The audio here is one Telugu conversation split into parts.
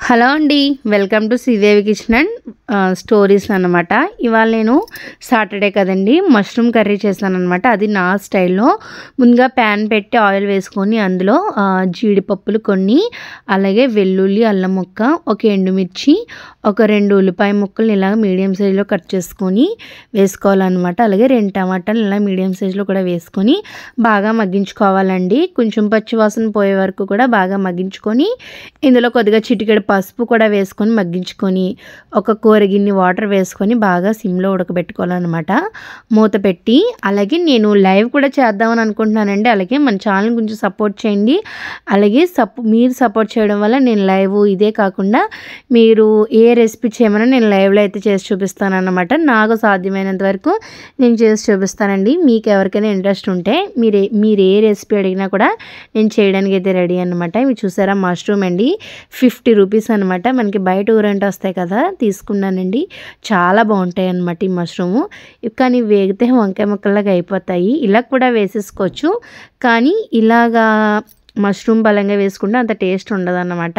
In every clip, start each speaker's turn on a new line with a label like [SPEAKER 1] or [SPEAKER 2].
[SPEAKER 1] హలో అండి, welcome to Sridevi kitchen and stories అన్నమాట. ఇవాళ నేను సాటర్డే కదండి, మష్రూమ్ కర్రీ చేశాను అనమాట. అది నా స్టైల్లో. ముందుగా ప్యాన్ పెట్టి ఆయిల్ వేసుకొని అందులో జీడిపప్పులు కొన్ని, అలాగే వెల్లుల్లి, అల్లం ముక్క, ఒక ఎండుమిర్చి, ఒక 2 ఉల్లిపాయ ముక్కలు ఇలా మీడియం సైజులో కట్ చేసుకొని వేసుకోవాలన్నమాట. అలాగే 2 టమాటాలు ఇలా మీడియం సైజులో కూడా వేసుకొని బాగా మగ్గించుకోవాలండి. కొంచెం పచ్చివాసన పోయే వరకు కూడా బాగా మగ్గించుకొని ఇందులో కొద్దిగా చిటికెడు పసుపు కూడా వేసుకొని మగ్గించుకొని ఒక కూరగిన్ని వాటర్ వేసుకొని బాగా సిమ్లో ఉడకబెట్టుకోవాలన్నమాట, మూత పెట్టి. అలాగే నేను లైవ్ కూడా చేద్దామని అనుకుంటున్నానండి. అలాగే మన ఛానల్ కొంచెం సపోర్ట్ చేయండి. అలాగే మీరు సపోర్ట్ చేయడం వల్ల నేను లైవ్ ఇదే కాకుండా మీరు ఏ రెసిపీ చేయమని నేను లైవ్లో అయితే చేసి చూపిస్తాను అన్నమాట. నాకు సాధ్యమైనంత వరకు నేను చేసి చూపిస్తానండి. మీకు ఎవరికైనా ఇంట్రెస్ట్ ఉంటే మీరు ఏ రెసిపీ అడిగినా కూడా నేను చేయడానికి అయితే రెడీ అన్నమాట. ఇవి చూసారా, మష్రూమ్ అండి, 50 రూపీస్ అనమాట. మనకి బయట ఊరంటే వస్తాయి కదా, తీసుకున్నానండి. చాలా బాగుంటాయి అన్నమాట ఈ మష్రూము. కానీ వేగితే వంకాయ ముక్కల్లాగా అయిపోతాయి. ఇలా కూడా వేసేసుకోవచ్చు, కానీ ఇలాగా మష్రూమ్ బలంగా వేసుకుంటే అంత టేస్ట్ ఉండదన్నమాట.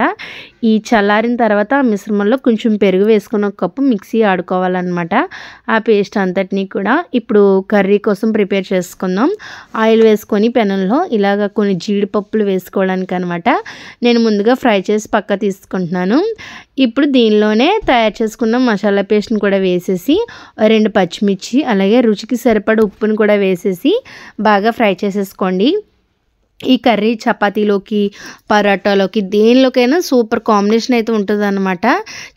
[SPEAKER 1] ఈ చల్లారిన తర్వాత ఆ మిశ్రమంలో కొంచెం పెరుగు వేసుకుని ఒక కప్పు మిక్సీ ఆడుకోవాలన్నమాట. ఆ పేస్ట్ అంతటినీ కూడా ఇప్పుడు కర్రీ కోసం ప్రిపేర్ చేసుకుందాం. ఆయిల్ వేసుకొని పెనంలో ఇలాగ కొన్ని జీడిపప్పులు వేసుకోవడానికి అనమాట. నేను ముందుగా ఫ్రై చేసి పక్క తీసుకుంటున్నాను. ఇప్పుడు దీనిలోనే తయారు చేసుకున్న మసాలా పేస్ట్ని కూడా వేసేసి 2 పచ్చిమిర్చి, అలాగే రుచికి సరిపడ ఉప్పుని కూడా వేసేసి బాగా ఫ్రై చేసేసుకోండి. ఈ కర్రీ చపాతీలోకి, పరాటాలోకి, దేనిలోకైనా సూపర్ కాంబినేషన్ అయితే ఉంటుందన్నమాట.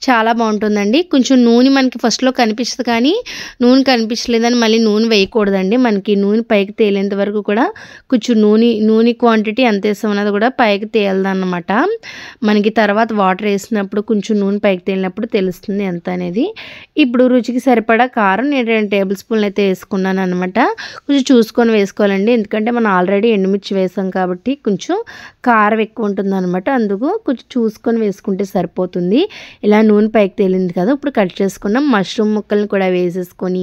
[SPEAKER 1] చాలా బాగుంటుందండి. కొంచెం నూనె మనకి ఫస్ట్లో కనిపిస్తుంది, కానీ నూనె కనిపించలేదని మళ్ళీ నూనె వేయకూడదండి. మనకి నూనె పైకి తేలేంత వరకు కూడా కొంచెం నూనె క్వాంటిటీ ఎంత వేసామన్నది కూడా పైకి తేలదన్నమాట. మనకి తర్వాత వాటర్ వేసినప్పుడు కొంచెం నూనె పైకి తేలినప్పుడు తెలుస్తుంది ఎంత అనేది. ఇప్పుడు రుచికి సరిపడా కారం నేను 2 టేబుల్ స్పూన్లు అయితే వేసుకున్నాను అనమాట. కొంచెం చూసుకొని వేసుకోవాలండి, ఎందుకంటే మనం ఆల్రెడీ ఎండుమిర్చి వేసాం కాబట్టి కొంచెం కారం ఎక్కువ ఉంటుంది అనమాట. అందుకు కొంచెం చూసుకొని వేసుకుంటే సరిపోతుంది. ఇలా నూనె పైకి తేలింది కదా, ఇప్పుడు కట్ చేసుకున్న మష్రూమ్ ముక్కల్ని కూడా వేసేసుకొని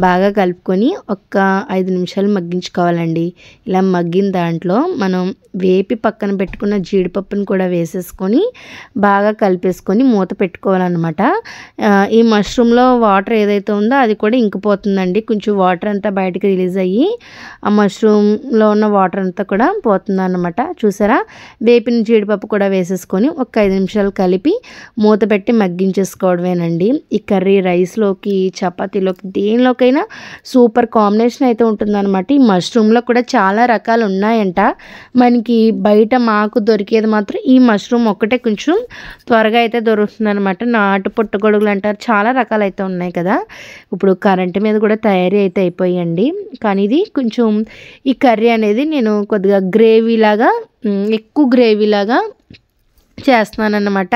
[SPEAKER 1] బాగా కలుపుకొని ఒక 5 నిమిషాలు మగ్గించుకోవాలండి. ఇలా మగ్గిన దాంట్లో మనం వేపి పక్కన పెట్టుకున్న జీడిపప్పుని కూడా వేసేసుకొని బాగా కలిపేసుకొని మూత పెట్టుకోవాలన్నమాట. ఈ మష్రూమ్లో వాటర్ ఏదైతే ఉందో అది కూడా ఇంకిపోతుందండి. కొంచెం వాటర్ అంతా బయటకు రిలీజ్ అయ్యి ఆ మష్రూమ్లో ఉన్న వాటర్ అంతా కూడా పోతుంది అన్నమాట. చూసారా, వేపిన జీడిపప్పు కూడా వేసేసుకొని ఒక 5 నిమిషాలు కలిపి మూత పెట్టి మగ్గించేసుకోవడమేనండి. ఈ కర్రీ రైస్లోకి, చపాతీలోకి, దేనిలోకైనా సూపర్ కాంబినేషన్ అయితే ఉంటుందన్నమాట. ఈ మష్రూమ్లో కూడా చాలా రకాలు ఉన్నాయంట. మనకి బయట మాకు దొరికేది మాత్రం ఈ మష్రూమ్ ఒక్కటే కొంచెం త్వరగా అయితే దొరుకుతుంది అనమాట. నాటు పుట్టగొడుగులు అంటారు, చాలా రకాలు అయితే ఉన్నాయి కదా. ఇప్పుడు కరెంటు మీద కూడా తయారీ అయితే అయిపోయాయండి. కానీ ఇది కొంచెం ఈ కర్రీ అనేది నేను కొద్దిగా ఎక్కువ గ్రేవీలాగా చేస్తున్నాను అన్నమాట.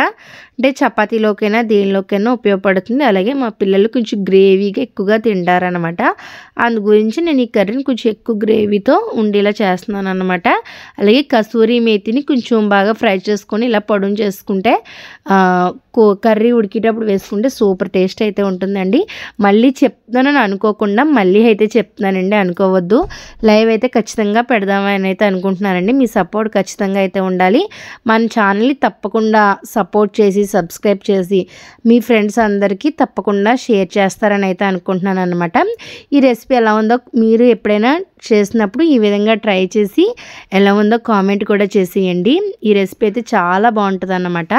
[SPEAKER 1] అంటే చపాతీలోకైనా దేనిలోకైనా ఉపయోగపడుతుంది. అలాగే మా పిల్లలు కొంచెం గ్రేవీగా ఎక్కువగా తింటారనమాట. అందు గురించి నేను ఈ కర్రీని కొంచెం ఎక్కువ గ్రేవీతో ఉండేలా చేస్తున్నాను అనమాట. అలాగే కసూరి మేతిని కొంచెం బాగా ఫ్రై చేసుకొని ఇలా పొడుం చేసుకుంటే కర్రీ ఉడికేటప్పుడు వేసుకుంటే సూపర్ టేస్ట్ అయితే ఉంటుందండి. మళ్ళీ చెప్తున్నానని అనుకోకుండా మళ్ళీ అయితే చెప్తున్నానండి, అనుకోవద్దు. లైవ్ అయితే ఖచ్చితంగా పెడదామని అయితే అనుకుంటున్నానండి. మీ సపోర్ట్ ఖచ్చితంగా అయితే ఉండాలి. మన ఛానల్ని తప్పకుండా సపోర్ట్ చేసి, సబ్స్క్రైబ్ చేసి మీ ఫ్రెండ్స్ అందరికీ తప్పకుండా షేర్ చేస్తారని అయితే అనుకుంటున్నాను అనమాట. ఈ రెసిపీ ఎలా ఉందో మీరు ఎప్పుడైనా చేసినప్పుడు ఈ విధంగా ట్రై చేసి ఎలా ఉందో కామెంట్ కూడా చేసేయండి. ఈ రెసిపీ అయితే చాలా బాగుంటుంది అన్నమాట.